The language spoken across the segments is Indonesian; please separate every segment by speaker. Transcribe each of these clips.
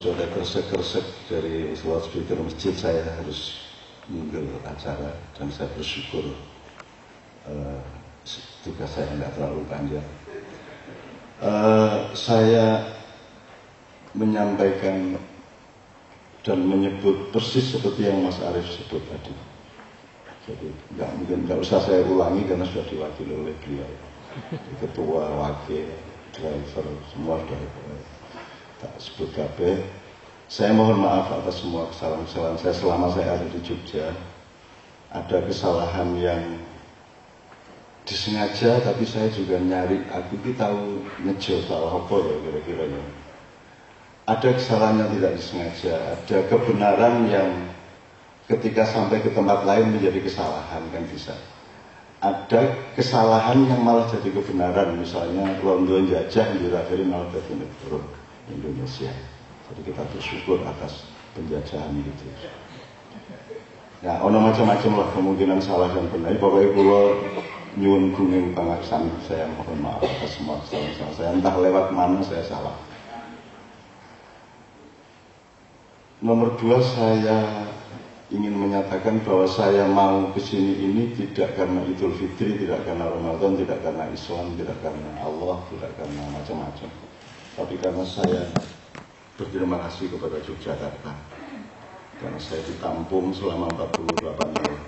Speaker 1: Sudah kresek-kresek dari loudspeaker masjid, saya harus mundur acara dan saya bersyukur tugas saya tidak terlalu panjang. Saya menyampaikan dan menyebut persis seperti yang Mas Arief sebut tadi. Jadi nggak usah saya ulangi karena sudah diwakili oleh beliau. Ketua, wakil, driver, semua sudah tak sebut kabeh. Saya mohon maaf atas semua kesalahan-kesalahan saya selama saya ada di Jogja. Ada kesalahan yang disengaja, tapi saya juga nyari, aku ini tahu ngejo salah apa ya kira-kira ya. Ada kesalahan yang tidak disengaja, ada kebenaran yang ketika sampai ke tempat lain menjadi kesalahan, kan bisa. Ada kesalahan yang malah jadi kebenaran, misalnya Londo jajah dirakhiri malah jadi negara Indonesia. Jadi kita bersyukur atas penjajahan itu. Ya, ono macam-macam lah kemungkinan salah dan benar. Pokoknya pulau nyuwun gunging pangaksan, saya mohon maaf atas semua kesalahan saya. Entah lewat mana saya salah. Nomor 2, saya ingin menyatakan bahwa saya mau kesini ini tidak karena Idul Fitri, tidak karena Ramadan, tidak karena Islam, tidak karena Allah, tidak karena macam-macam. Tapi karena saya berterima kasih kepada Yogyakarta karena saya ditampung selama 48 tahun.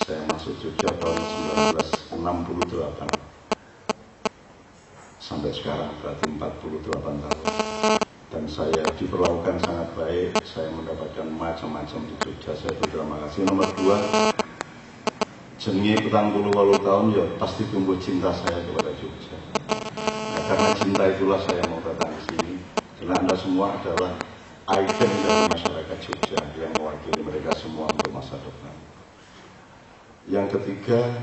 Speaker 1: Saya masuk Jogja tahun 1968 sampai sekarang berarti 48 tahun. Dan saya diperlakukan sangat baik, saya mendapatkan macam-macam di Jogja. Saya berterima kasih. Nomor 2, jenenge 48 tahun ya pasti tumbuh cinta saya kepada Jogja. Nah, karena cinta itulah saya mau datang ke sini. Karena Anda semua adalah ikon dari masyarakat Jogja yang mewakili mereka semua untuk masa depan. Yang ketiga,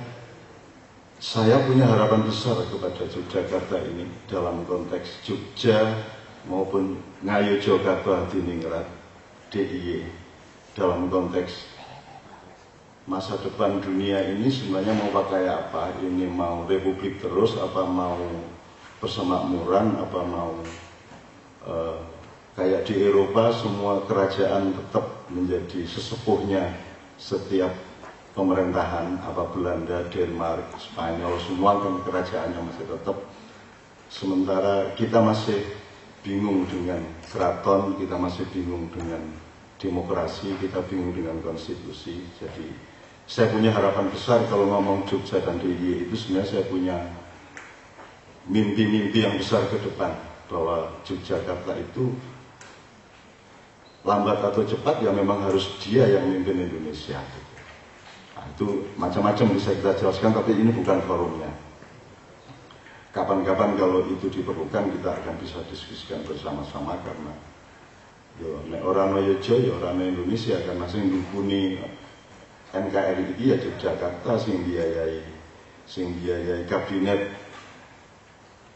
Speaker 1: saya punya harapan besar kepada Yogyakarta ini dalam konteks Jogja maupun Ngayu Jakarta Diningrat DIY. Dalam konteks masa depan dunia ini sebenarnya mau pakai apa? Ini mau republik terus, apa mau persemakmuran, apa mau kayak di Eropa semua kerajaan tetap menjadi sesepuhnya setiap pemerintahan, apa Belanda, Denmark, Spanyol, semua kan kerajaannya masih tetap. Sementara kita masih bingung dengan keraton, kita masih bingung dengan demokrasi, kita bingung dengan konstitusi. Jadi saya punya harapan besar kalau ngomong Jogja dan DIY itu sebenarnya saya punya mimpi-mimpi yang besar ke depan. Bahwa Yogyakarta itu lambat atau cepat ya memang harus dia yang memimpin Indonesia. Nah, itu macam-macam bisa kita jelaskan, tapi ini bukan forumnya. Kapan-kapan kalau itu diperlukan kita akan bisa diskusikan bersama-sama karena orang Yogyo, ya orang Indonesia karena sing dukuni NKRI ini ya Yogyakarta sing biayai kabinet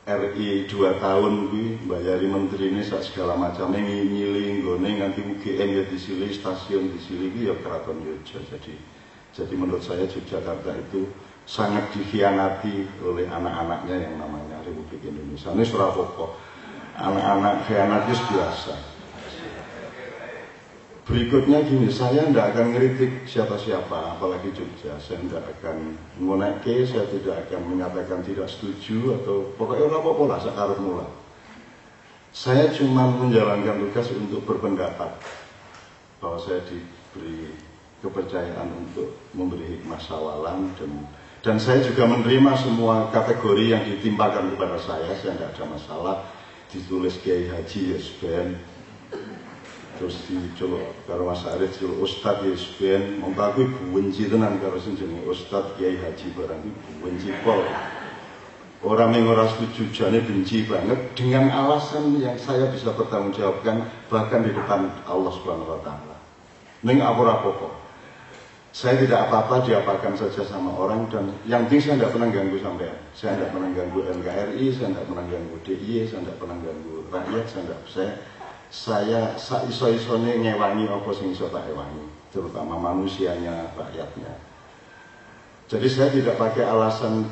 Speaker 1: RI 2 tahun gue bayari menteri ini segala macamnya ngili nggone nganti UGM ya disili, stasiun disili ya keraton Yogyo. Jadi menurut saya Yogyakarta itu sangat dikhianati oleh anak-anaknya yang namanya Republik Indonesia. Ini surah pokok anak-anak khianat itu biasa. Berikutnya gini, saya tidak akan ngeritik siapa-siapa, apalagi Jogja. Saya tidak akan mengoneke, saya tidak akan menyatakan tidak setuju atau pokoknya apa-apa lah, sekarang mula. Saya cuma menjalankan tugas untuk berpendapat bahwa saya diberi kepercayaan untuk memberi hikmah sawalan dan saya juga menerima semua kategori yang ditimpakan kepada saya tidak ada masalah. Ditulis Kiai Haji Yesben, terus dicolok karo Mas Arief dicolok Ustadz Yesben, mongko aku benci tenan karo sing jenenge Ustadz Kiai Haji barang iki benci pol. Orang yang ora setuju jane benci banget dengan alasan yang saya bisa bertanggungjawabkan bahkan di depan Allah Subhanahu wa taala. Ning apa-apa. Saya tidak apa-apa diapakan saja sama orang dan yang penting saya tidak pernah ganggu sampean. Saya tidak pernah ganggu NKRI, saya tidak pernah ganggu DIY, saya tidak pernah ganggu rakyat, saya iso-isone ngewangi apa sing iso tak ewangi, terutama manusianya, rakyatnya. Jadi saya tidak pakai alasan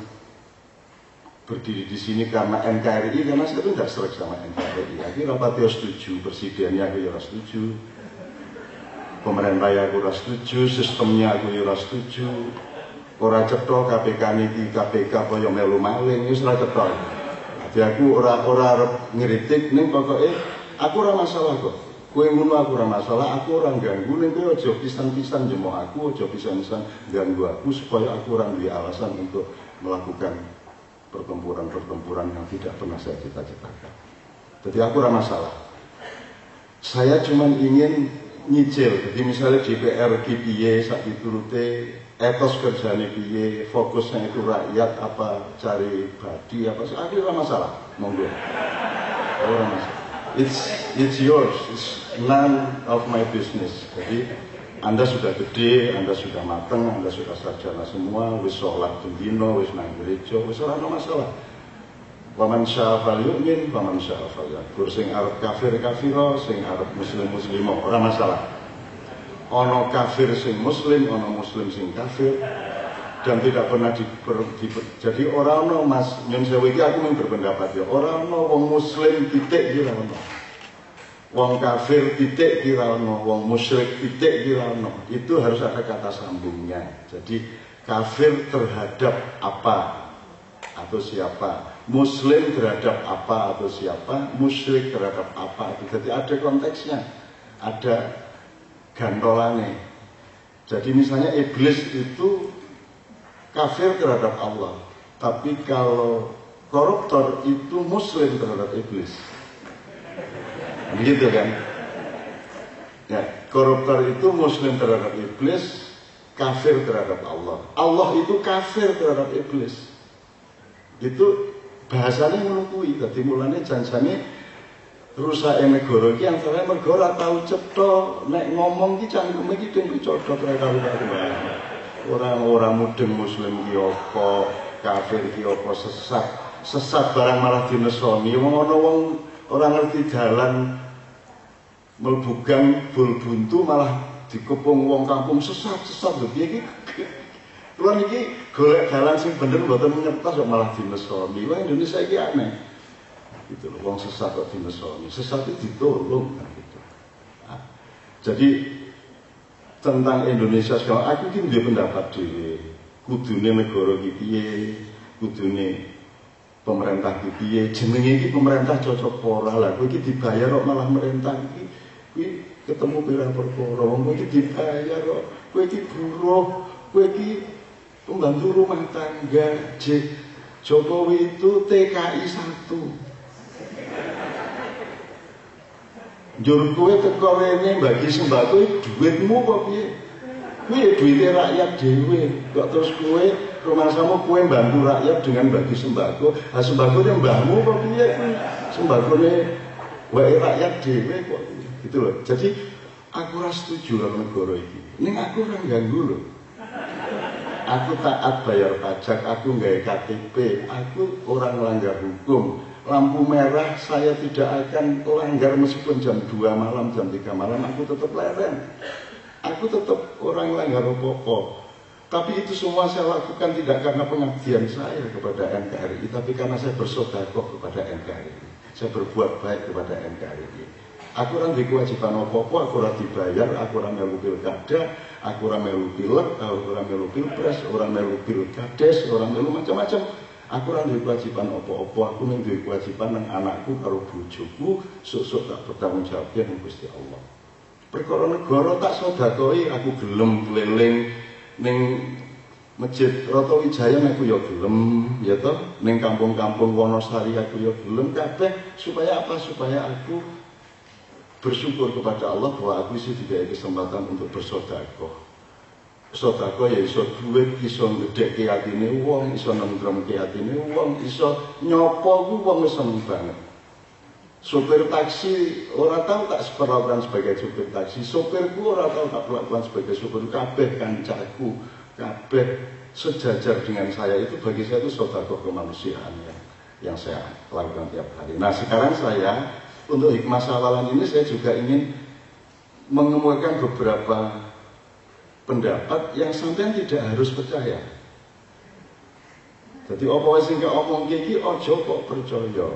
Speaker 1: berdiri di sini karena NKRI, karena saya itu tidak serak sama NKRI. Aku rapati setuju, presidennya aku ya setuju, pemerintah aku setuju, sistemnya aku ya setuju. Ora cetha KPK niki KPK kaya melu maling wis ora cetha. Dadi aku ora ngritik ning pokoke aku ora masalah kok. Kowe ngono aku ora masalah, aku ora ganggu ning kowe aja pisan-pisan jemo aku, aja pisan-pisan ganggu aku supaya aku ora duwe alasan untuk melakukan pertempuran-pertempuran yang tidak pernah saya cita-citakan. Jadi aku ora masalah. Saya cuma ingin nyicil. Jadi misalnya DPR ki piye sak diturute etos kerjanya piye, fokusnya itu rakyat apa cari badi apa sih, aku ora masalah, monggo. Ora masalah. It's yours, it's none of my business. Jadi Anda sudah gede, Anda sudah mateng, Anda sudah sarjana semua, wis sholat bendino, wis nang gereja, wis ora ono masalah. Waman syaa falyu'min, waman syaa falyakfur. Sing arep kafir kafira, sing arep muslim muslimo, ora masalah. Ono kafir sing muslim, ono muslim sing kafir, dan tidak pernah jadi orang ono mas nyun sewu iki aku berpendapat ya, orang ono wong muslim titik kira ono, wong kafir titik kira ono, wong musyrik titik kira ono. Itu harus ada kata sambungnya. Jadi kafir terhadap apa atau siapa, muslim terhadap apa atau siapa, musyrik terhadap apa. Jadi ada konteksnya, ada gantolane. Jadi misalnya iblis itu kafir terhadap Allah, tapi kalau koruptor itu muslim terhadap iblis. Begitu kan? Ya, koruptor itu muslim terhadap iblis, kafir terhadap Allah. Allah itu kafir terhadap iblis. Itu bahasanya menukui. Jadi mulanya janjane rusak negara iki antara mergo ora tau cetha nek ngomong ki cangkeme iki ding dicodhot ora karo-karo. Ora mudeng muslim ki apa, kafir ki apa, sesat barang malah dinesoni. Wong ana wong ora ngerti dalan mlebu gang bul buntu malah dikepung wong kampung sesat lho piye iki. Kuwi iki golek dalan sing bener mboten nyertas kok malah dinesoni. Wong Indonesia iki aneh. Gitu loh, wong sesat kok dinesoni, sesat itu ditolong kan gitu. Nah, jadi tentang Indonesia sekarang, aku ini dia pendapat di kudune negara iki piye, kudune pemerintah iki piye, jenenge iki pemerintah cocok ora lah, kowe iki dibayar kok malah merintah iki, kuwi ketemu pirang perkara, wong kowe iki dibayar kok, kowe iki buruh, kowe iki pembantu rumah tangga, Jokowi itu TKI 1. Njur kowe teko rene bagi sembako duitmu kok piye? Kuwi ya duite rakyat dhewe. Kok terus kowe rumahmu kowe bantu rakyat dengan bagi sembako. Ha sembakone mbahmu kok piye kuwi? Sembakone wae rakyat dhewe kok gitu loh. Jadi aku ora setuju karo negara iki. Ning aku ora ganggu loh. Aku taat bayar pajak, aku nggawe KTP, aku orang melanggar hukum. Lampu merah saya tidak akan melanggar meskipun jam 2 malam, jam 3 malam, aku tetap leren. Aku tetap orang melanggar apa-apa. Tapi itu semua saya lakukan tidak karena pengabdian saya kepada NKRI, tapi karena saya bersedekah kepada NKRI. Saya berbuat baik kepada NKRI. Aku orang di kewajiban apa-apa, aku orang dibayar, aku orang melu pilkada, aku orang melu pilek, aku orang melu pilpres, orang melu pilkades, orang melu macam-macam. Aku orang di kewajiban apa-apa, aku di kewajiban nang anakku karo bojoku, sok-sok tak bertanggung jawabnya ning Gusti Allah. Perkara negara tak sedekoi, aku gelem keliling ning Masjid Rotowijaya aku ya gelem, ya toh, ning kampung-kampung Wonosari aku ya gelem kabeh supaya apa? Supaya aku bersyukur kepada Allah bahwa aku isi diberi kesempatan untuk bersedekah. Sedekah ya iso duit, iso ngedhekke atine wong, iso nengkremke atine wong, iso nyopo ku wong seneng banget. Sopir taksi ora tahu tak perlakuan sebagai sopir taksi, sopirku ora tahu tak perlakuan sebagai sopir, kabeh kancaku, kabeh sejajar dengan saya. Itu bagi saya itu sedekah kemanusiaan yang saya lakukan tiap hari. Nah sekarang saya untuk hikmah sawalan ini saya juga ingin mengemukakan beberapa pendapat yang sampean tidak harus percaya. Jadi apa wae sing omong iki aja kok percaya.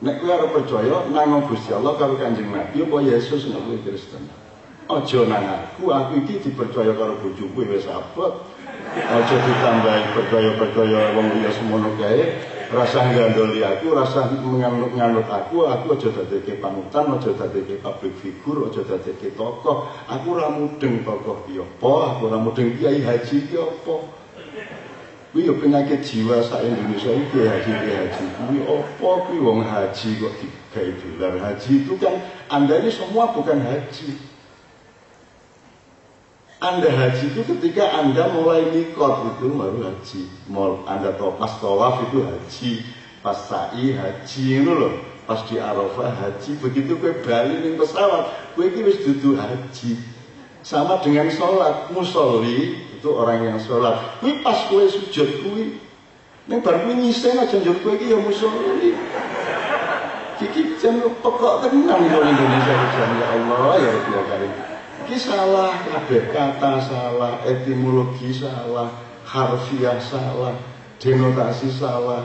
Speaker 1: Nek kowe arep percaya nang Gusti Allah karo Kanjeng Nabi apa Yesus nek kowe Kristen. Aja nang aku iki dipercaya karo bojoku wis abot. Aja ditambahi percaya-percaya wong liya semono kae. Rasa nggandoli aku, rasa nganut aku aja dadekke panutan, aja dadekke public figure, aja dadekke tokoh. Aku ora mudeng tokoh ki apa, aku ora mudeng kiai haji ki apa. Kuwi yo penyakit jiwa sak Indonesia iki haji. Kuwi apa kuwi wong haji kok digawe gelar haji itu kan Anda ini semua bukan haji. Anda haji itu ketika Anda mulai mikot itu baru haji. Anda pas tawaf itu haji, pas sa'i haji itu loh, pas di Arafah haji. Begitu kue bali ning pesawat, kue iki wis dudu haji. Sama dengan sholat, musolli itu orang yang sholat. Kue pas kue sujud kue, ning bar kue nyisen aja njur kue iki ya musolli. Iki jan pokok tenan kok Indonesia ya Allah ya Rabbul Karim. Ini salah, kabeh kata salah, etimologi salah, harfiah salah, denotasi salah,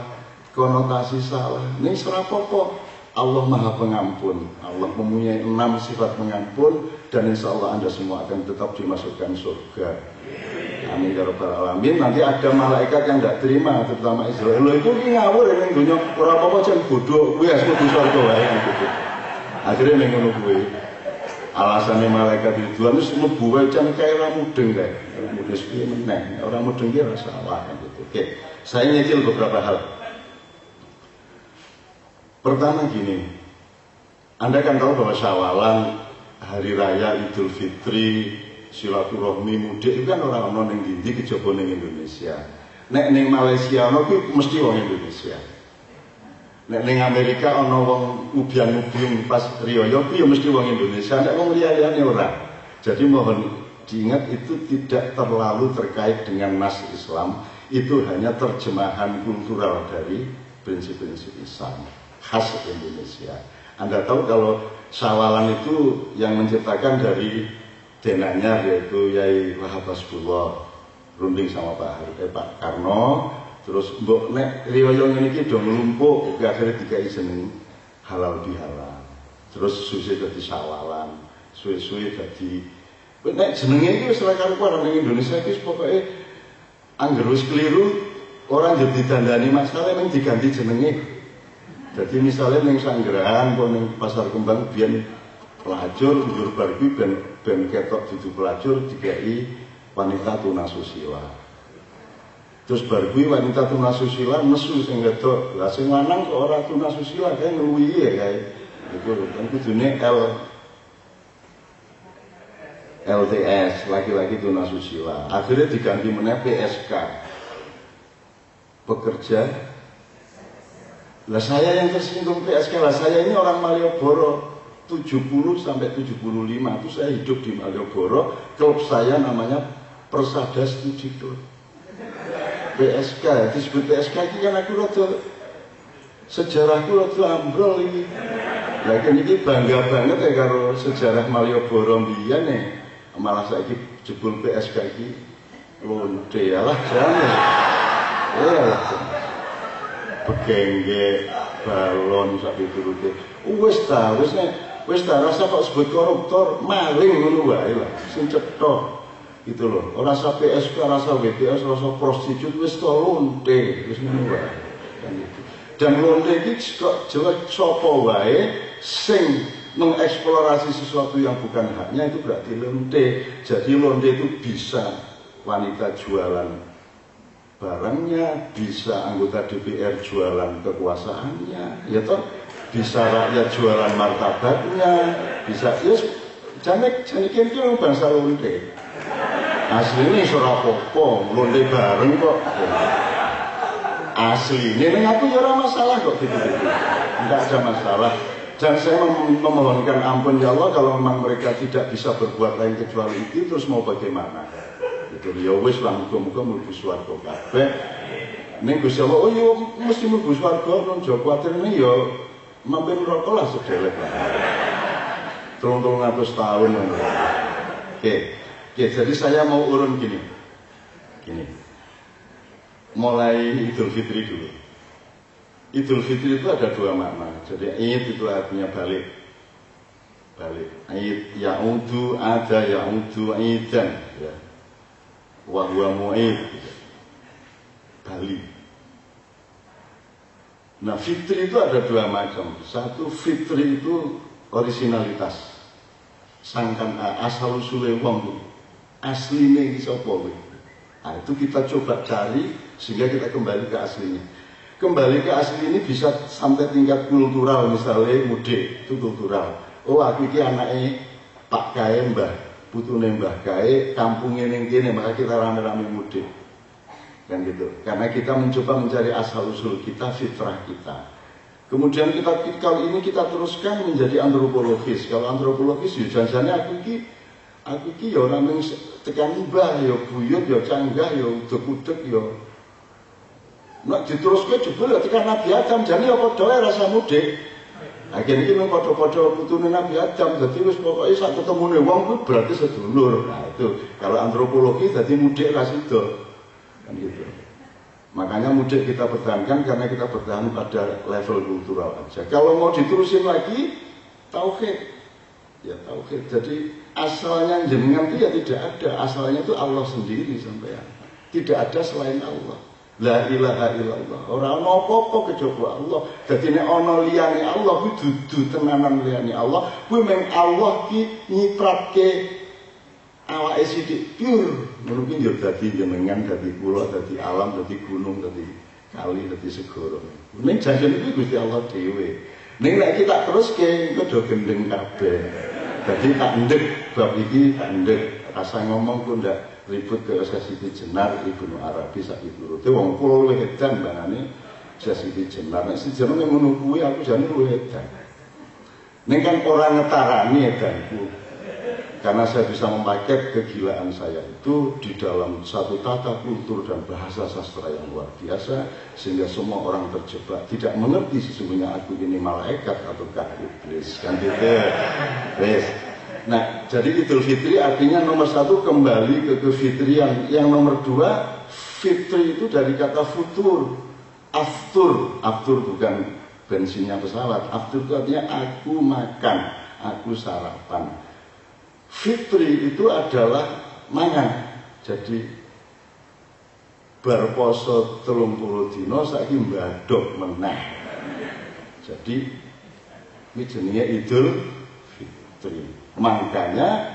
Speaker 1: konotasi salah. Ini serapopo. Allah Maha Pengampun. Allah mempunyai 6 sifat pengampun dan insya Allah Anda semua akan tetap dimasukkan surga. Amin ya rabbal alamin. Nanti ada malaikat yang tidak terima, terutama Israel. Lo itu ngawur yang dunia orang apa jangan bodoh. Gue harus mlebu surga wae gitu. Akhirnya ngono kuwi. Alasannya malaikat Ridwan itu mlebu wae jan kae ora mudeng kae. Mudeng piye meneh. Ora mudeng ki ora salah gitu. Oke. Saya nyicil beberapa hal. Pertama gini. Anda kan tahu bahwa Syawalan, hari raya Idul Fitri, silaturahmi mudik itu kan orang ono ning ndi kejaba ning Indonesia. Nek ning Malaysia ono kuwi mesti wong Indonesia. Nek ning Amerika ana wong ubian-ubian pas riyo kuwi ya mesti wong Indonesia, nek wong liyane ora. Jadi mohon diingat itu tidak terlalu terkait dengan nas Islam, itu hanya terjemahan kultural dari prinsip-prinsip Islam khas Indonesia. Anda tahu kalau Syawalan itu yang menciptakan dari denanya yaitu Yai Wahab Hasbullah runding sama Pak Karno. Terus mbok nek riyo ngene iki do nglumpuk akhirnya dikai jeneng halal bihalal. Terus suwe dadi Syawalan, suwe-suwe dadi nek jenenge iki wis ora karo-karo ning Indonesia iki pokoke anggere wis keliru ora yo didandani masalah ning diganti jenenge. Jadi misalnya ning Sanggerahan kok ning Pasar Kembang biyen pelacur njur bar iki ben ketok dudu pelacur dikai wanita tunasusila. Terus baru wanita tunasusila nesu sing wedok. Lah sing lanang kok ora tunasusila kae ngluwihi ya kae. Iku kan kudune LTS, laki-laki tunasusila. Akhirnya diganti meneh PSK. Pekerja. Lah saya yang tersinggung PSK, lah saya ini orang Malioboro 70 sampai 75 itu saya hidup di Malioboro. Klub saya namanya Persada Studi Club. PSK, disebut PSK ini kan aku rada sejarahku rada ambrol ini. Lah ini bangga banget ya karo sejarah Malioboro mbiyen nih. Malah saiki jebul PSK iki lonte alah jane. Ya. Begengge balon sak piturute. Wis ta rasa kok sebut koruptor, maling ngono wae lah. Sing cetha. Gitu loh, rasa PSK, rasa WTS, rasa prostitut, wis to lonte, wis ngono wae. Dan lonte iki kok jelek sapa wae sing mengeksplorasi sesuatu yang bukan haknya itu berarti lonte. Jadi lonte itu bisa wanita jualan barangnya, bisa anggota DPR jualan kekuasaannya, ya toh, bisa rakyat jualan martabatnya, bisa yes, jane kene bangsa lonte. Asli ini ora apa-apa, lonte bareng kok. Asli ini aku ya ora masalah kok gitu-gitu. Enggak ada masalah. Dan saya memohonkan ampun ya Allah kalau memang mereka tidak bisa berbuat lain kecuali itu, terus mau bagaimana? Itu ya wis lah muga-muga mlebu swarga kabeh. Ning Gusti Allah, oh yo mesti mlebu swarga nang Joko kuwatirne ya mampir neraka lah sedelek lah. 300 tahun. Oke. Ya, jadi saya mau urun gini. mulai Idul Fitri dulu. Idul Fitri itu ada dua makna. Jadi Id itu artinya balik. Balik. Id ya'udu, ada ya'udu idan, ya. Wa huwa mu'id. Balik. Nah, fitri itu ada dua macam. Satu, fitri itu originalitas. Sangkan asal usule wong asline iki sapa kuwi. Nah, itu kita coba cari sehingga kita kembali ke aslinya. Kembali ke asli ini bisa sampai tingkat kultural, misalnya mudik itu kultural. Oh, aku iki anake Pak Kae, Mbah putune Mbah Kae, kampungnya ning kene, maka kita rame-rame mudik. Kan gitu. Karena kita mencoba mencari asal usul kita, fitrah kita. Kemudian kita kali ini kita teruskan menjadi antropologis. Kalau antropologis ya janjane aku iki ya ora mung tekan mbah ya buyut ya canggah ya udeg-udeg ya. Nek diteruske jebul ya tekan Nabi Adam jane ya padha rasa mudik. Akhirnya iki mung padha-padha putune Nabi Adam, dadi wis pokoke sak ketemune wong kuwi berarti sedulur. Nah, itu kalau antropologi dadi mudik ra sida. Kan gitu. Makanya mudik kita pertahankan karena kita bertahan pada level kultural aja. Kalau mau diterusin lagi tauhid. Ya tauhid. Jadi asalnya jenengan itu ya tidak ada. Asalnya itu Allah sendiri sampean. Tidak ada selain Allah. La ilaha illallah. Ora ana apa-apa kejaba Allah. Dadi nek ana liyane Allah kuwi dudu tenanan liyane Allah. Kuwi mung Allah ki nyipratke awake sithik pure. Ngono kuwi yo dadi jenengan, dadi kula, dadi alam, dadi gunung, dadi kali, dadi segara. Ning janjane kuwi Gusti Allah dhewe. Ning nek kita teruske engko do gendeng kabeh. Dadi tak ndek bab iki tak ndek. Rasa ngomong ku ndak ribut ke Siti Jenar Ibnu Arabi sak piturute wong kula luwih edan bangane Siti Jenar. Nek si jenenge ngono kuwi aku jane luwih edan. Ning kan ora ngetarani edanku. Karena saya bisa memakai kegilaan saya itu di dalam satu tata kultur dan bahasa sastra yang luar biasa sehingga semua orang terjebak tidak mengerti sesungguhnya aku ini malaikat ataukah iblis kan gitu. Wes. Nah, jadi Idul Fitri artinya nomor satu kembali ke kefitrian. Yang nomor dua, fitri itu dari kata futur, aftur. Aftur bukan bensinnya pesawat. Aftur itu artinya aku makan, aku sarapan. Fitri itu adalah mangan. Jadi berposo 30 dina saiki mbadok meneh. Jadi ini jenenge Idul Fitri. Makanya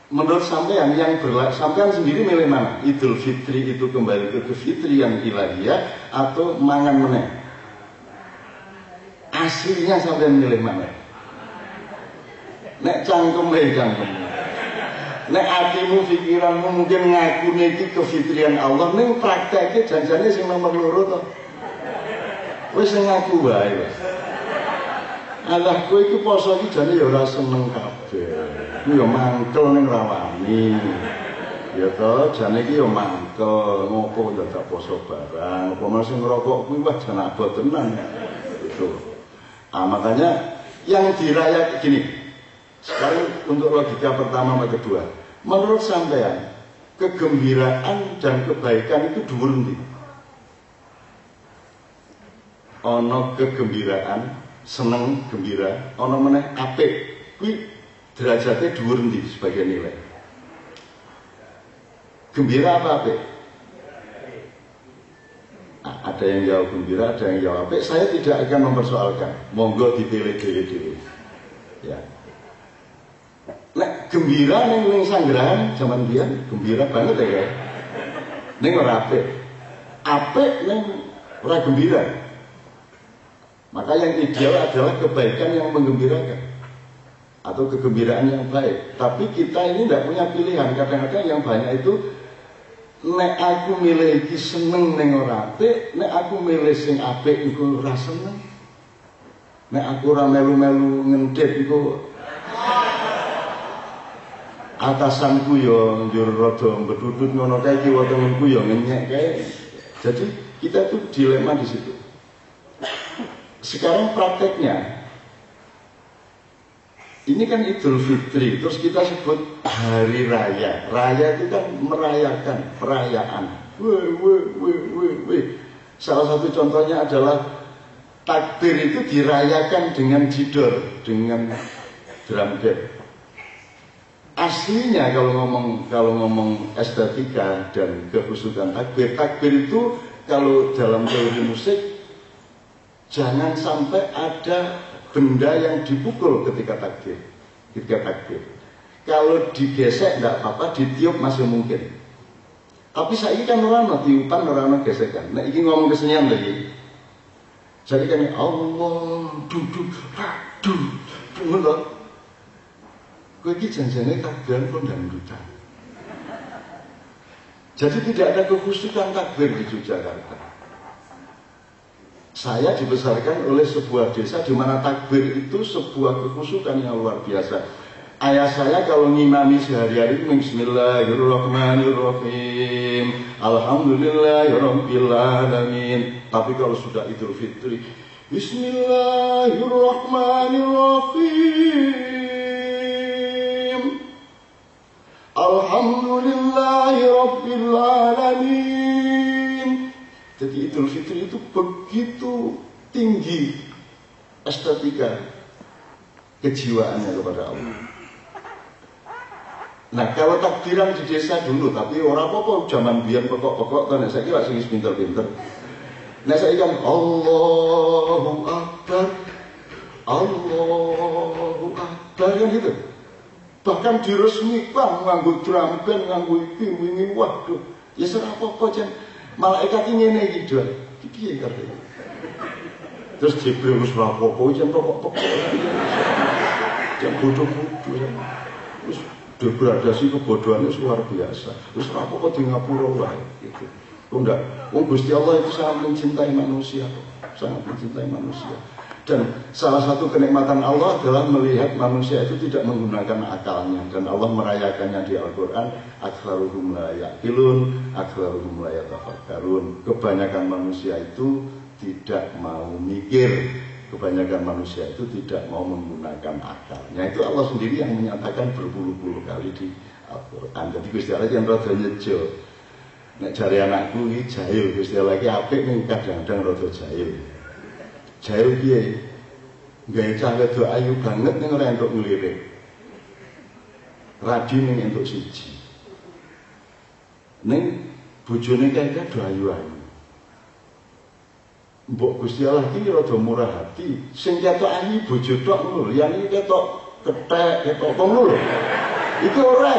Speaker 1: menurut sampean yang sampean sendiri milih mana? Idul Fitri itu kembali ke kefitrian ilahiyah atau mangan meneh? Aslinya sampean milih mana? Nek cangkem nek hatimu, pikiranmu mungkin ngaku iki kefitrian Allah, ning prakteknya janjane sing nomor loro to. Wis ngaku wae. Alah kowe iku poso iki jane ya ora seneng kabeh. Ku ya mangkel ning rawani. Ya to, jane iki ya mangkel, ngopo dadak poso barang. Apa masih ngerokok kuwi wah jan abot tenan. Itu. Makanya yang dirayak gini. Sekarang untuk logika pertama sama kedua. Menurut sampean, kegembiraan dan kebaikan itu dhuwur ndi? Ana kegembiraan, seneng gembira, ana meneh apik. Kuwi derajate dhuwur ndi sebagai nilai? Gembira apa apik? Nah, ada yang jawab gembira, ada yang jawab apik. Saya tidak akan mempersoalkan. Monggo dipilih dhewe-dhewe. Ya. Nek gembira ning Sanggerahan zaman biyen gembira banget ya. Ning ora apik. Apik ning ora gembira. Maka yang ideal adalah kebaikan yang menggembirakan atau kegembiraan yang baik. Tapi kita ini tidak punya pilihan. Kadang-kadang yang banyak itu nek aku milih iki seneng ning ora apik, nek aku milih sing apik iku ora seneng. Nek aku ora melu-melu ngendhet iku atasanku yo njur rada mbedudut ngono kae kiwa temenku yo ngenyek kae. Jadi kita tuh dilema di situ. Sekarang prakteknya ini kan Idul Fitri, terus kita sebut hari raya. Raya itu kan merayakan, perayaan. weh. Salah satu contohnya adalah takbir itu dirayakan dengan jidor, dengan drum band. Aslinya kalau ngomong estetika dan kekhusukan takbir itu kalau dalam teori musik jangan sampai ada benda yang dipukul ketika takbir. Kalau digesek tidak apa-apa, ditiup masih mungkin. Tapi saya ini kan orang tiupan, orang gesekan. Nah ini ngomong kesenian lagi. Saya kan Allah duduk radu ngono. Kowe iki janjane takbiran pun dangdutan. Jadi tidak ada kekhususan takbir di Yogyakarta. Saya dibesarkan oleh sebuah desa di mana takbir itu sebuah kekhususan yang luar biasa. Ayah saya kalau ngimami sehari-hari Bismillahirrahmanirrahim, Alhamdulillahirabbil alamin. Tapi kalau sudah Idul Fitri, Bismillahirrahmanirrahim, Alhamdulillahirabbil alamin. Jadi Idul Fitri itu begitu tinggi estetika kejiwaannya kepada Allah. Nah kalau takbiran di desa dulu, tapi orang apa-apa zaman biyen pokok-pokok kan saya kira sing pinter-pinter. Nah saya kan Allahu Akbar, Allahu Akbar kan gitu. Bahkan diresmikan nganggo drum band, nganggo iki wingi waduh. Ya ora apa-apa jan malaikat iki ngene iki dhewe. Iki piye katanya. Terus Jibril wis ora apa-apa jan pokok-pokok. Jan bodoh-bodoh ya. Terus degradasi kebodohan itu luar biasa. Terus apa kok di ngapura wae gitu. Enggak, Gusti Allah itu sangat mencintai manusia, sangat mencintai manusia. Dan salah satu kenikmatan Allah adalah melihat manusia itu tidak menggunakan akalnya, dan Allah merayakannya di Al-Qur'an, aktsaruhum la yaqilun, aktsaruhum la yatafakkarun. Kebanyakan manusia itu tidak mau mikir. Kebanyakan manusia itu tidak mau menggunakan akalnya. Itu Allah sendiri yang menyatakan berpuluh-puluh kali di Al-Quran. Jadi Gusti Allah yang rada nyejo. Nek jari anakku ini jahil, Gusti Allah ini apik ning kadang-kadang rada jahil. Jahil piye? Gawe cah wedok ayu banget ning ora entuk nglirik. Radi ning entuk siji. Ning bojone kaya do ayu-ayu. Mbok Gusti Allah iki rada murah hati. Sing ketok ayu bojo tok ngono, liyane ketok kethek, ketok ngono lho. Iku ora.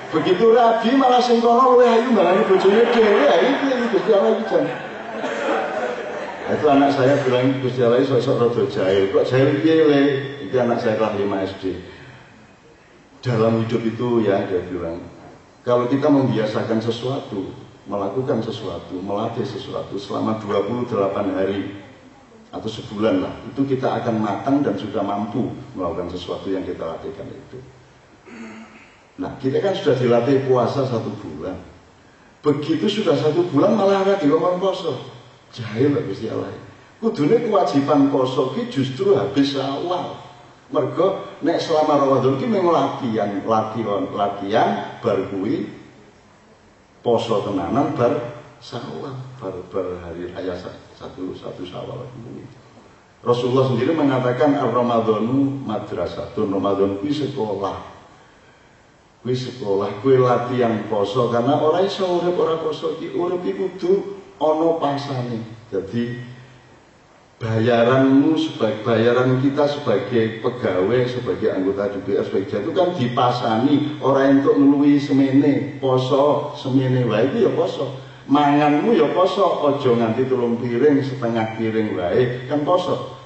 Speaker 1: Begitu rabi malah sing kono luwih ayu mbangane bojone dhewe. Iki Gusti Allah iki jan. Itu anak saya bilang Gusti Allah sok-sok rada jahil. Kok jahil piye le? Iki anak saya kelas 5 SD. Dalam hidup itu ya dia bilang, kalau kita membiasakan sesuatu, melakukan sesuatu, melatih sesuatu selama 28 hari atau sebulan lah, itu kita akan matang dan sudah mampu melakukan sesuatu yang kita latihkan itu. Nah kita kan sudah dilatih puasa 1 bulan, begitu sudah 1 bulan malah ada diomong poso. Jahil lah Gusti Allah. Kudune kewajiban poso ki justru habis awal. Mergo nek selama Ramadan ki mung latihan bar kuwi poso tenanan bar Syawal, bar hari raya satu Syawal ini. Rasulullah sendiri mengatakan ar-Ramadhanu madrasatun. Ramadan kuwi sekolah. Kuwi latihan poso karena ora iso urip ora poso iki. Urip iki kudu ana pasane. Jadi bayaran kita sebagai pegawai, sebagai anggota DPR, sebagai itu kan dipasani orang untuk ngeluhi semene, poso semene wae itu ya poso. Manganmu ya poso, ojo nganti 3 piring, setengah piring wae kan poso.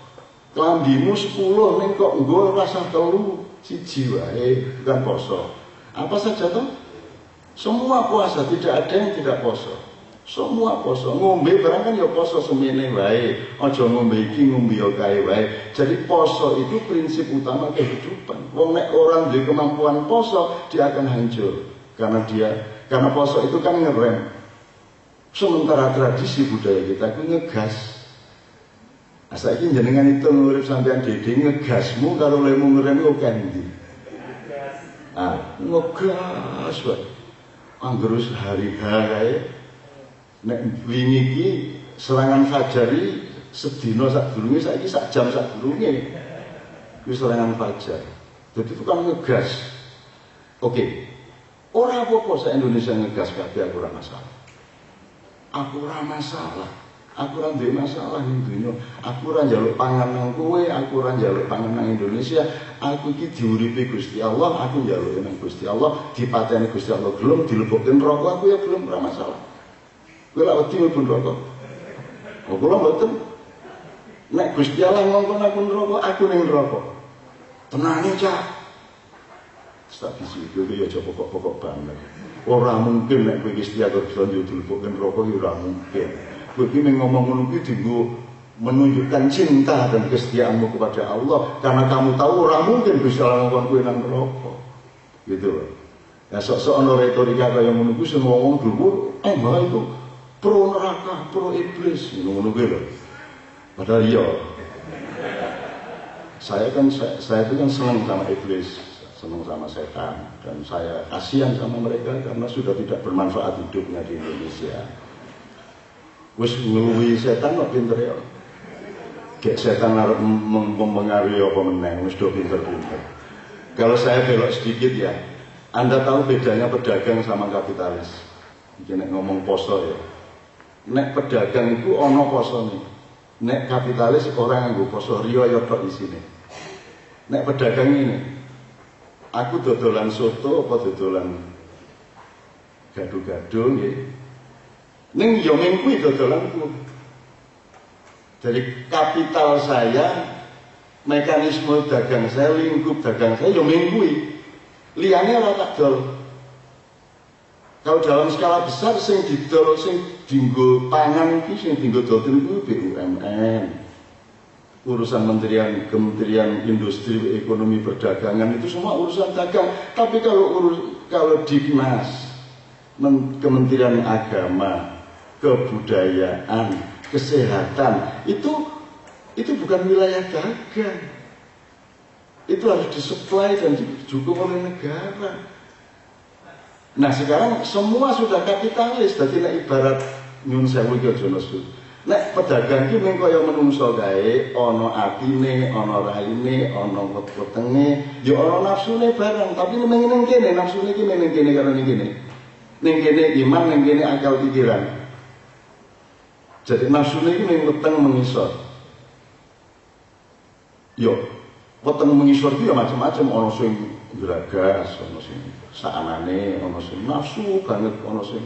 Speaker 1: Klambimu 10 ning kok nggo rasa 3 siji wae kan poso. Apa saja toh? Semua puasa, tidak ada yang tidak poso. Semua poso, ngombe barang kan ya poso semene wae. Aja ngombe iki ngombe ya kae wae. Jadi poso itu prinsip utama kehidupan. Wong nek orang duwe kemampuan poso, dia akan hancur. Karena poso itu kan ngerem. Sementara tradisi budaya kita itu ngegas. Nah, saiki jenengan itu ngurip sampean dede ngegasmu karo lemu ngerem oke ndi? Ah, ngegas wae. Anggere hari kae Nek wingi iki serangan Fajari sedina sadurunge, saiki sak jam sadurunge kuwi serangan Fajar. Jadi tukang ngegas. Oke. Ora apa-apa sak Indonesia ngegas kabeh, aku ora masalah. Aku ora masalah. Aku ora duwe masalah ning donya. Aku ora njaluk pangan nang kowe, aku ora njaluk pangan nang Indonesia. Aku iki diuripi Gusti Allah, aku njaluk nang Gusti Allah, dipateni Gusti Allah gelem dilebokke neraka, aku ya gelem ora masalah. Kowe lak wedi mlebu neraka. Oh, kula mboten. Nek Gusti Allah ngongkon aku neraka, aku ning neraka. Tenane, Cak. Tak bisi kowe ya aja pokok-pokok banget. Ora mungkin nek kowe iki setia karo Gusti Allah dilebokke neraka ya ora mungkin. Kowe iki ngomong ngono kuwi dienggo menunjukkan cinta dan kesetiaanmu kepada Allah, karena kamu tahu ora mungkin Gusti Allah ngongkon kowe nang neraka. Gitu loh. Ya sok-sok ana retorika kaya ngono kuwi sing ngomong dulu, mbah itu pro neraka, pro iblis, ngono kuwi lho. Padahal iya. Saya itu kan senang sama iblis, senang sama setan, dan saya kasihan sama mereka karena sudah tidak bermanfaat hidupnya di Indonesia. Wis ngluwi setan kok pinter ya. Gek setan arep mempengaruhi apa meneh, wis do pinter-pinter. Kalau saya belok sedikit ya, Anda tahu bedanya pedagang sama kapitalis. Iki nek ngomong poso ya. Nek pedagang itu ono posone. Nek kapitalis orang yang nggo poso riyo ya tok isine. Nek pedagang ini, aku dodolan soto apa dodolan gado-gado nggih. Ning yo ning kuwi dodolanku. Jadi kapital saya, mekanisme dagang saya, lingkup dagang saya yo ning kuwi. Liyane ora tak dol. Kalau dalam skala besar sing didol sing dienggo pangan iki sing dienggo dodol iku BUMN. Urusan Kementerian Industri Ekonomi Perdagangan itu semua urusan dagang. Tapi kalau Dignas, Kementerian Agama, Kebudayaan, Kesehatan, itu bukan wilayah dagang. Itu harus disuplai dan didukung oleh negara. Nah sekarang semua sudah kapitalis, jadi nek ibarat nyun sewu iki aja nesu. Nek pedagang iki mung kaya menungso kae, ana atine, ana raine, ana wetenge, ya ana nafsune barang, tapi ning kene nafsune iki ning kene karo ning kene. Ning kene iman, ning kene akal pikiran. Jadi nafsune iki ning weteng mengisor. Yo, weteng mengisor iki ya macam-macam, ana sing geragas, ana sing saanane, ana sing nafsu banget, ana sing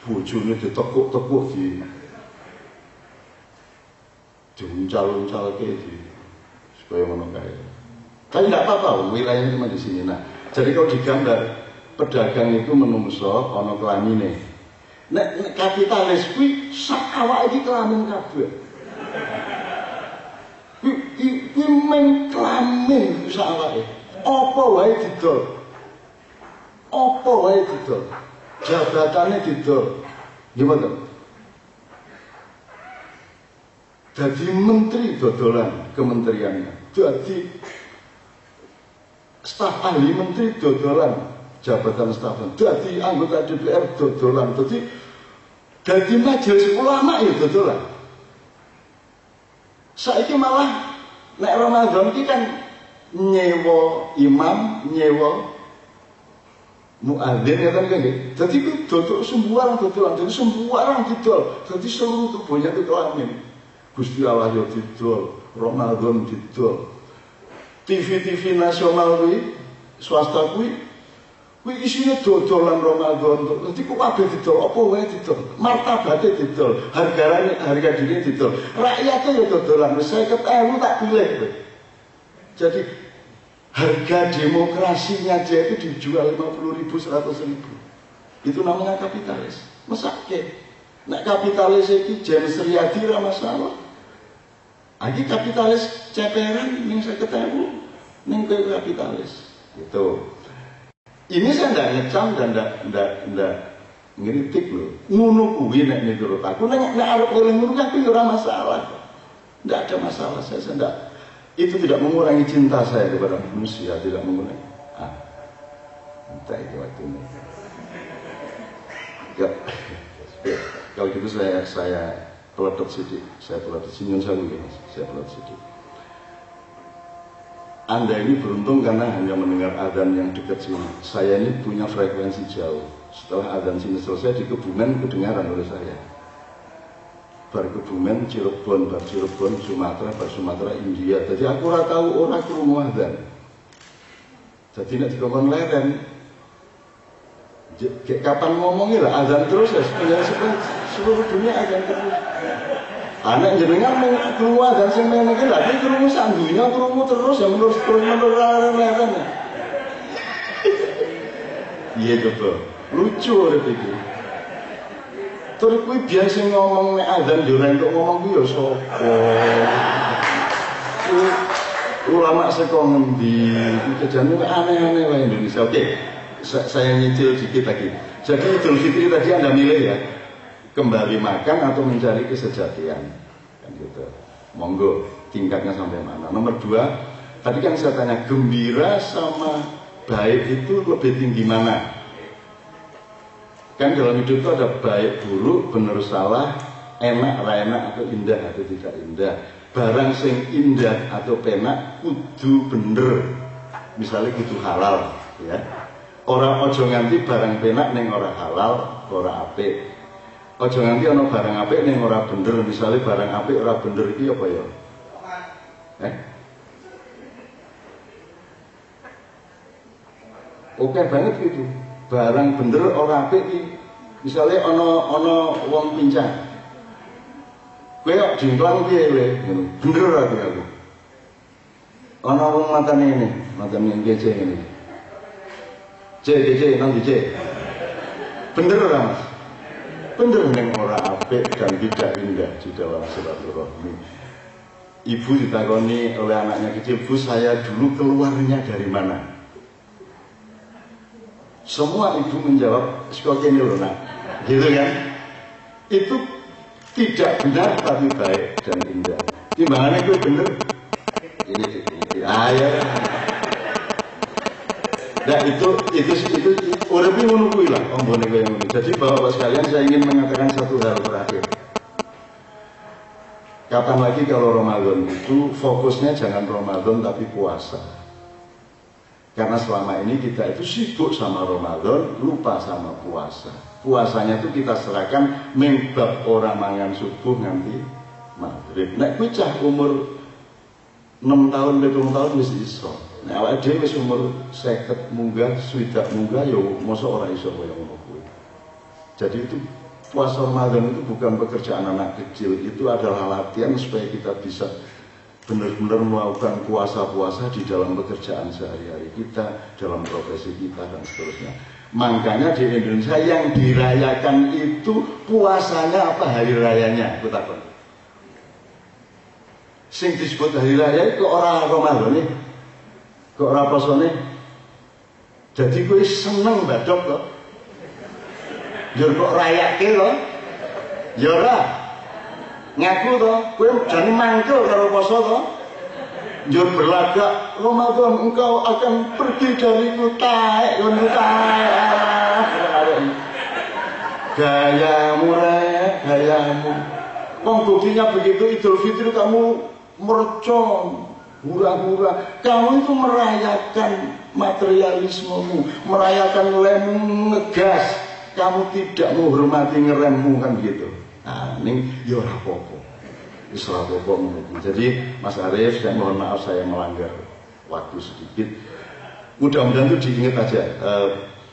Speaker 1: bojone ditekuk-tekuk diuncal-uncalke supaya ngono kae. Tapi tidak apa-apa, wilayahnya cuma di sini. Nah, jadi kalau digambar pedagang itu menungso ana kelamine. Nek kapitalis kuwi sak awake iki kelamin kabeh. Kuwi men kelamin sak awake. Apa wae didol. Apa wae didol. Jabatane didol. Gimana? Jadi menteri dodolan kementeriannya, jadi staf ahli menteri dodolan jabatan stafnya, jadi anggota DPR dodolan, jadi majelis ulama ya dodolan. Saiki malah nek Ramadan iki kan nyewa imam, nyewa muadzin ya kan nggih. Jadi ku dodol sembarang dodolan, jadi sembarang didol, jadi seluruh tubuhnya itu kelamin. Gusti Allah yo didol, Ramadan didol. TV nasional kuwi, swasta kuwi isine dodolan Ramadan. Dadi kok kabeh didol, apa wae didol. Martabate didol, harga diri didol. Rakyate yo dodolan, wis 50.000 tak pilih kowe. Jadi harga demokrasinya aja itu dijual 50.000, 100.000. Itu namanya kapitalis. Mesake. Nek kapitalis iki James Riyadi ra masalah. Lagi kapitalis ceperan ning 50.000 ning kowe kapitalis. Gitu. Ini saya ndak ngecam dan ndak ngritik lho. Ngono kuwi nek menurut aku nek arep oleh ngono kuwi ora masalah. Ndak ada masalah. Saya ndak, itu tidak mengurangi cinta saya kepada manusia, tidak mengurangi. Entah itu waktu ini. Ya. Kalau gitu saya peletot sedikit, saya senyum saya peletot sedikit. Anda ini beruntung karena hanya mendengar adzan yang dekat sini. Saya ini punya frekuensi jauh. Setelah adzan sini selesai di Kebumen kedengaran oleh saya. Bar Kebumen, Cirebon, bar Cirebon, Sumatera, bar Sumatera, India. Jadi aku ora tahu ora krungu adzan. Jadi nek dikongkon leren. Kapan ngomongnya lah adzan terus ya seluruh dunia adzan terus. Anak jenengan mau keluar dan sing ngene iki lha iki krungu sak dunya krungu terus ya menurut leren. Iya coba. Lucu urip iki. Terus kuwi biasa ngomong nek adzan yo ora entuk ngomong kuwi ya sapa. Ulama saka ngendi? Kejane aneh-aneh wae Indonesia. Oke. Saya nyicil dikit lagi. Jadi Idul Fitri tadi Anda milih ya. Kembali makan atau mencari kesejatian kan gitu. Monggo tingkatnya sampai mana. Nomor 2, tadi kan saya tanya gembira sama baik itu lebih tinggi mana? Kan dalam hidup itu ada baik buruk, benar salah, enak enak atau indah atau tidak indah. Barang sing indah atau penak kudu bener, misalnya kudu halal ya. Orang ojo nganti barang penak neng ora halal ora apik. Ojo nganti ana barang apik ning ora bener, misalnya barang apik ora bener iki apa ya? Oke banget gitu. Barang bener ora apik iki. Misale ana wong pincang. Kowe kok jimplang piye kowe? Bener ora aku. Ana wong matane ngene, matane ngece ngene. Cek nang dicek. Bener ora Mas? Bener neng ora apik dan tidak indah di dalam silaturahmi. Ibu ditakoni oleh anaknya kecil, Bu saya dulu keluarnya dari mana? Semua ibu menjawab, sekolah ini loh nak, gitu kan? Itu tidak benar tapi baik dan indah. Timbangannya gue bener, ini ayah. Nah itu udah bingung nungguin lah om boneka yang ini. Jadi bapak sekalian saya ingin mengatakan satu hal terakhir. Kapan lagi kalau Ramadan itu fokusnya jangan Ramadan tapi puasa. Karena selama ini kita itu sibuk sama Ramadan, lupa sama puasa. Puasanya itu kita serahkan mengbab orang mangan subuh nanti maghrib. Nek kuwi cah umur 6 tahun, 7 tahun mesti iso. Nah, awake dhewe wis umur 50 munggah, 60 munggah ya mosok ora iso kaya ngono kuwi. Jadi itu puasa Ramadan itu bukan pekerjaan anak kecil, itu adalah latihan supaya kita bisa benar-benar melakukan puasa-puasa di dalam pekerjaan sehari-hari kita, dalam profesi kita dan seterusnya. Makanya di Indonesia yang dirayakan itu puasanya apa hari rayanya? Aku takut. Sing disebut hari raya itu orang Ramadan nih. Kok ora posone? Jadi gue seneng badok kok. Njur kok rayake lho. Ya ora. Ngaku to, kowe jane mangkel karo poso to. Njur berlagak Ramadan engkau akan pergi dariku taek ngono taek. Gayamu rek, gayamu. Wong buktinya begitu Idul Fitri kamu mercon. Hura-hura, kamu itu merayakan materialismemu, merayakan lemu ngegas, kamu tidak menghormati ngeremmu kan begitu. Nah, ini ya ora apa-apa. Wis ora apa-apa. Jadi Mas Arief, saya mohon maaf saya melanggar waktu sedikit. Mudah-mudahan itu diingat aja.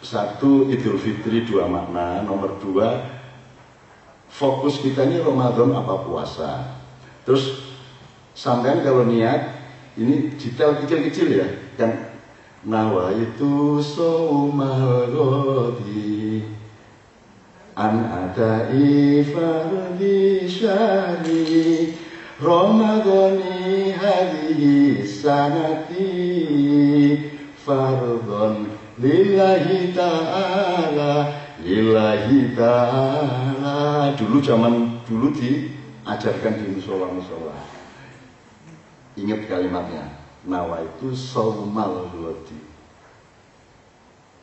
Speaker 1: Satu, Idul Fitri 2 makna. Nomor 2, fokus kita ini Ramadan apa puasa. Terus sampean kalau niat ini detail kecil-kecil ya kan, nawaitu saumal ghadi an adai fardhi syahri ramadhani hadhihi sanati fardhon lillahi ta'ala. Dulu zaman dulu diajarkan di musola-musola. Ingat kalimatnya, nawaitu saumal ghadi.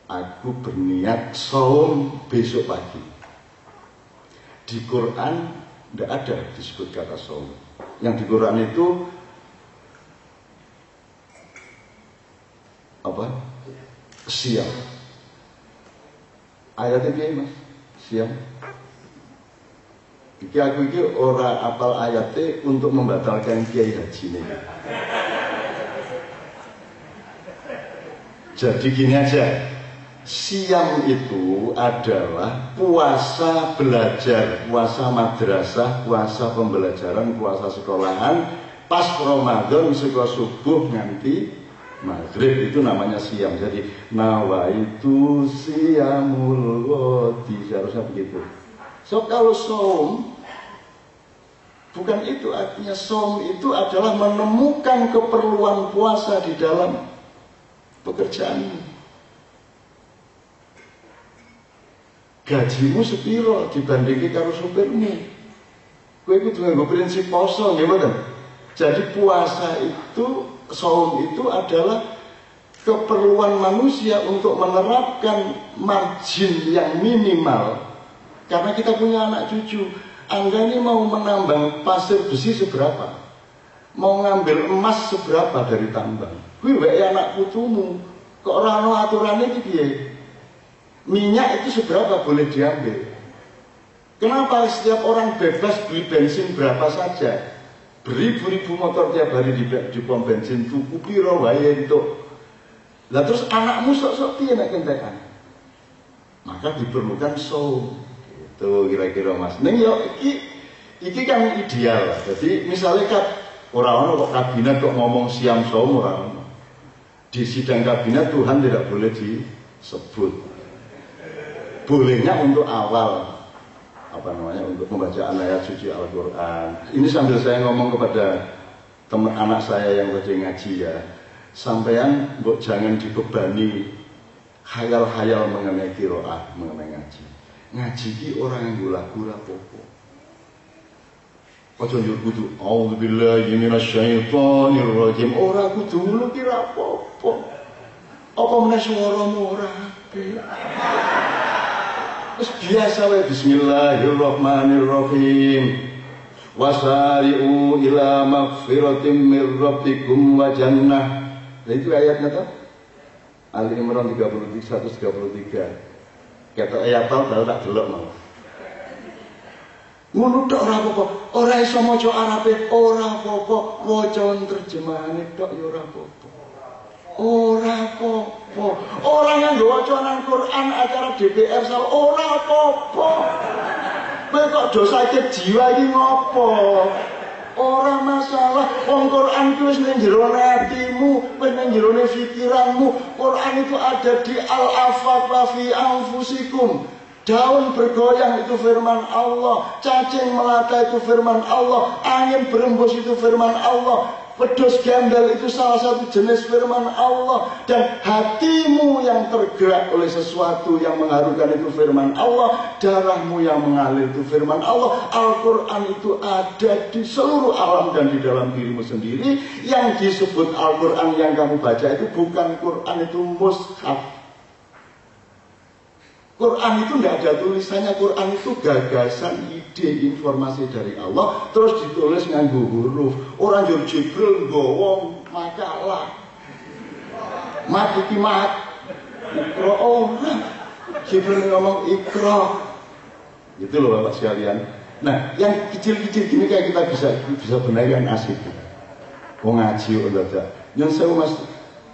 Speaker 1: Aku berniat saum besok pagi. Di Quran tidak ada disebut kata saum. Yang di Quran itu apa? Siam. Ayatnya piye Mas? Siam. Iki aku iki ora apal ayatnya untuk membatalkan kiai haji nih. Jadi gini aja, siam itu adalah puasa belajar, puasa madrasah, puasa pembelajaran, puasa sekolahan, pas Ramadan sekolah subuh nganti maghrib, itu namanya siam. Jadi nawaitu siamul ghadi, seharusnya begitu. So kalau saum bukan itu, artinya saum itu adalah menemukan keperluan puasa di dalam pekerjaanmu. Gajimu sepiro dibandingkan karo supirmu. Kowe kudu nganggo prinsip poso, nggih mboten? Jadi puasa itu, saum itu adalah keperluan manusia untuk menerapkan margin yang minimal. Karena kita punya anak cucu. Angga ini mau menambang pasir besi seberapa? Mau ngambil emas seberapa dari tambang? Kuwi wae anak putumu. Kok ora ono aturane iki piye? Minyak itu seberapa boleh diambil? Kenapa setiap orang bebas beli bensin berapa saja? Beribu-ribu motor tiap hari di pom bensin, tuku piro wae entuk. Lah terus anakmu sok-sok piye nek kentekan? Maka diperlukan saum. Itu kira-kira Mas. Ning yo iki kan ideal. Jadi misalnya orang kok kabinet kok ngomong siam saum orang. Di sidang kabinet Tuhan tidak boleh disebut. Bolehnya untuk awal untuk pembacaan ayat suci Al-Qur'an. Ini sambil saya ngomong kepada teman anak saya yang tadi ngaji ya. Sampean mbok jangan dibebani khayal-khayal mengenai qiraah, mengenai ngaji. Ngaji ki orang yang gula-gula popo. Ojo njur kudu auzubillahi minasyaitonir rajim. Ora kudu ngono ki ra popo. Apa meneh swaramu ora apik. Wis biasa wae bismillahirrahmanirrahim. Wasari'u ila magfiratin mir rabbikum wa jannah. Nah, itu ayatnya toh. Ali Imran 133. Kata ayat tau tak delok mau. Ngono tok ora apa-apa. Ora iso maca Arabe, ora apa-apa. Waca terjemahane tok ya ora apa-apa. Ora apa-apa. Ora nganggo wacanan Quran acara DPR salah, ora apa-apa. Kowe kok do sakit jiwa iki ngopo? Ora masalah, wong Quran ku wis ning jero atimu, wis ning jero pikiranmu. Quran itu ada di al-afaq wa fi anfusikum. Daun bergoyang itu firman Allah, cacing melata itu firman Allah, angin berembus itu firman Allah, pedus gembel itu salah satu jenis firman Allah, dan hatimu yang tergerak oleh sesuatu yang mengharukan itu firman Allah, darahmu yang mengalir itu firman Allah. Al-Quran itu ada di seluruh alam dan di dalam dirimu sendiri. Yang disebut Al-Quran yang kamu baca itu bukan Quran, itu mushaf. Quran itu tidak ada tulisannya. Quran itu gagasan, ide, informasi dari Allah, terus ditulis nganggo huruf. Orang jur Jibril nggawa makalah mat iki mat ikra, orang Jibril ngomong ikra. Gitu loh Bapak sekalian. Nah yang kecil-kecil gini kayak kita bisa benahi kan asik. Wong ngaji udah. Yang saya Mas,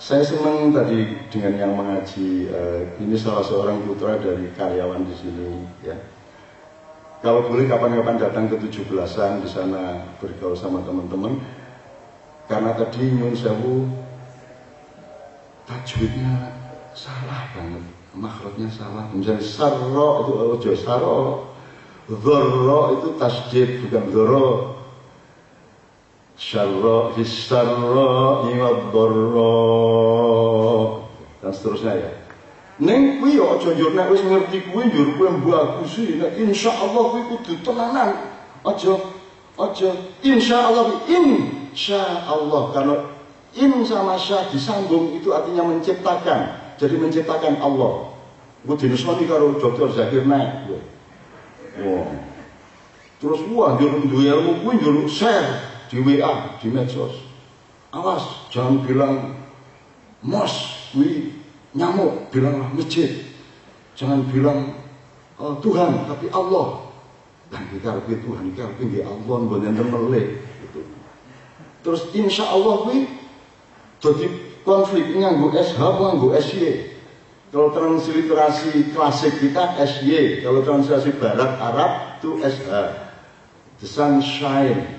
Speaker 1: saya senang tadi dengan yang mengaji. Ini salah seorang putra dari karyawan di sini ya. Kalau boleh kapan-kapan datang ke 17-an di sana bergaul sama teman-teman. Karena tadi nyun sewu tajwidnya salah banget, makhrajnya salah. Misalnya sarro itu ojo sarro, dzarro itu tasdid bukan dzarro. Syarra hisarra iwaddarra dan seterusnya ya. Neng kuwi yo aja njur nek wis ngerti kuwi njur kowe bagus iki nek insyaallah kuwi kudu tenanan. Aja insyaallah karena in sama sya disambung itu artinya menciptakan. Jadi menciptakan Allah. Ku dinusoni karo Dr. Zakir Naik. Wah. Terus wah njur duwe ilmu kuwi njur share di WA, di medsos. Awas, jangan bilang mos kuwi nyamuk, bilanglah masjid. Jangan bilang Tuhan, tapi Allah. Dan kita harus Tuhan, kita harus tinggi Allah, bukan melek. Gitu. Terus insya Allah kuwi jadi konflik nganggo SH, nganggo SY. Kalau transliterasi klasik kita SY, kalau transliterasi Barat Arab itu SH. The sunshine,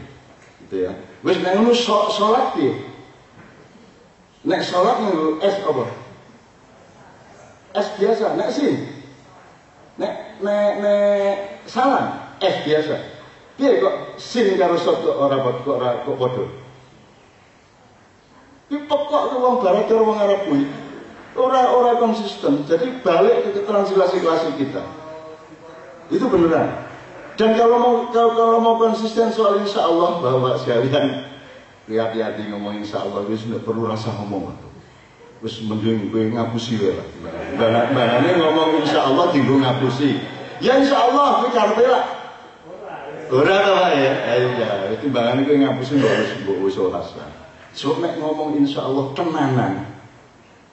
Speaker 1: gitu ya. Wes nek ngono salat piye? Nek salat nganggo S apa? S biasa, nek sin. Nek salam S biasa. Piye kok sin karo sot kok ora padha? Iki pokok ke wong Barat karo wong Arab kuwi ora konsisten. Jadi balik ke translasi klasik kita. Itu beneran. Dan kalau mau konsisten soal insya Allah, bahwa sekalian hati-hati ngomong insya Allah, wis tidak perlu rasa ngomong. Wis mending gue ngapusi lah. Barangnya ngomong insya Allah tinggal ngapusi. Ya insya Allah, gue karepe lah. Ora ta Pak ya? Iya, itu barangnya gue ngapusi nggak wis rasa. So nek ngomong insya Allah tenanan,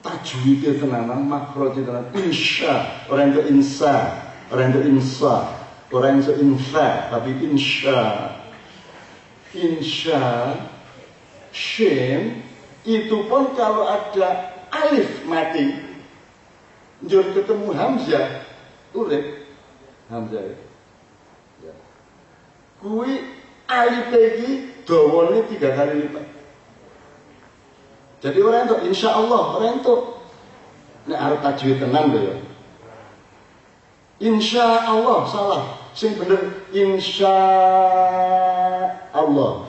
Speaker 1: tajwidnya tenanan, makrojnya tenanan. Insya, orang itu insa, orang itu insa. Orang yang seinfa, tapi insya, shin, itu pun kalau ada alif mati, jur ketemu hamzah, urip, hamzah. Ya. Kui alif lagi, dawane 3 kali lipat. Jadi orang itu, insya Allah, orang itu, ini harus tajwid tenang deh ya. Insya Allah, salah. Sing bener insya Allah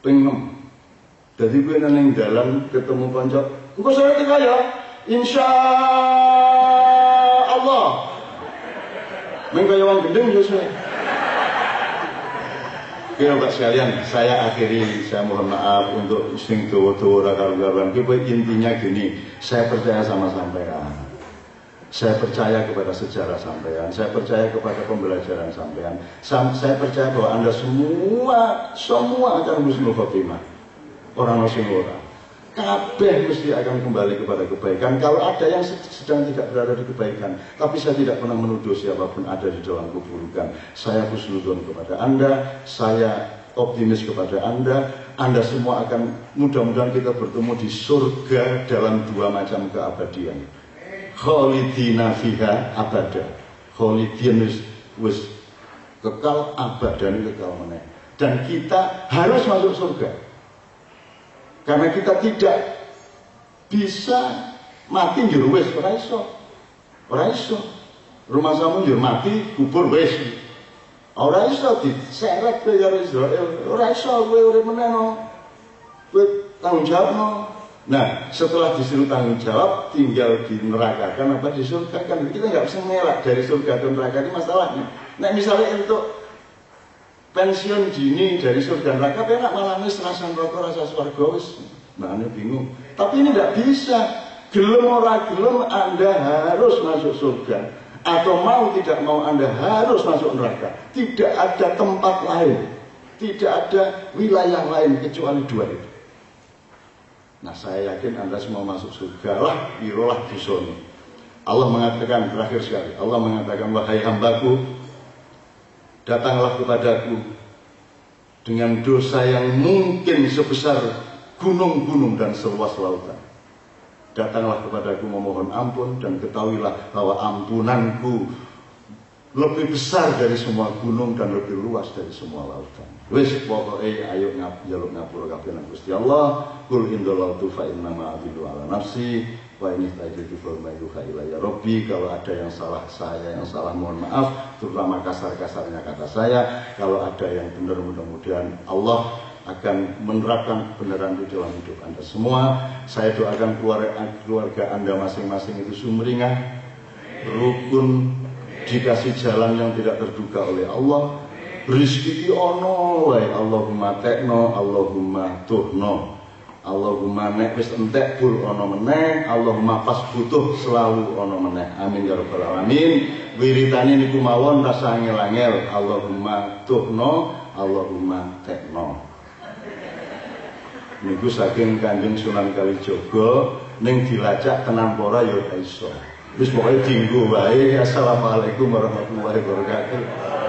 Speaker 1: ping 6. Jadi gue neng dalam ketemu konco, engko saya tinggal ya insya Allah. Mengkaya wong gendeng ya saya. Oke Bapak sekalian, saya akhiri, saya mohon maaf untuk sing dawa-dawa ora karo-karuan. Intinya gini, saya percaya sama sampean. Saya percaya kepada sejarah sampean, saya percaya kepada pembelajaran sampean, saya percaya bahwa Anda semua akan husnul khotimah. Orang sing ora. Kabeh mesti akan kembali kepada kebaikan. Kalau ada yang sedang tidak berada di kebaikan, tapi saya tidak pernah menuduh siapapun ada di dalam keburukan. Saya husnuzon kepada Anda, saya optimis kepada Anda semua akan mudah-mudahan kita bertemu di surga dalam 2 macam keabadian. Khalidina fiha abada. Khalidin wis kekal, abadan kekal meneh. Dan kita harus masuk surga. Karena kita tidak bisa mati njur wis ora iso. Ora iso. Rumah samu njur mati kubur wis. Ora iso diseret kowe karo Israel. Ora iso kowe urip meneh no. Kowe tanggung jawab no. Nah, setelah disuruh tanggung jawab, tinggal di neraka kan apa di surga kan kita nggak bisa ngelak dari surga ke neraka ini masalahnya. Nah, misalnya untuk pensiun dini dari surga neraka, enak malah wis rasa neraka rasa swarga wis, makanya bingung. Tapi ini nggak bisa, gelem ora gelem Anda harus masuk surga, atau mau tidak mau Anda harus masuk neraka. Tidak ada tempat lain, tidak ada wilayah lain kecuali 2 itu. Nah saya yakin Anda semua masuk surga lah, birolah dusoni. Allah mengatakan terakhir sekali, Allah mengatakan wahai hambaku, datanglah kepadaku dengan dosa yang mungkin sebesar gunung-gunung dan seluas lautan. Datanglah kepadaku memohon ampun dan ketahuilah bahwa ampunanku lebih besar dari semua gunung dan lebih luas dari semua lautan. Wis pokoke ayo njaluk ngapura kabeh nang Gusti Allah. Qul indallatu fa innama abidu ala nafsi wa in tajidu fa ma yuha ilayya rabbi. Kalau ada yang salah saya, yang salah mohon maaf, terutama kasar-kasarnya kata saya. Kalau ada yang benar mudah-mudahan Allah akan menerapkan kebenaran di dalam hidup Anda semua. Saya doakan keluarga Anda masing-masing itu sumringah, rukun, dikasih jalan yang tidak terduga oleh Allah, rezeki ono wae Allahumma tekno, Allahumma tuhno. Allahumma nek wis entek pur ana meneh, Allahumma pas butuh selalu ana meneh. Amin ya rabbal alamin. Wiritane niku mawon rasa angel-angel, Allahumma tuhno, Allahumma tekno. Niku saking Kanjeng Sunan Kalijaga ning dilacak tenan pora ya iso. Wis pokoke dienggo wae. Assalamualaikum warahmatullahi wabarakatuh.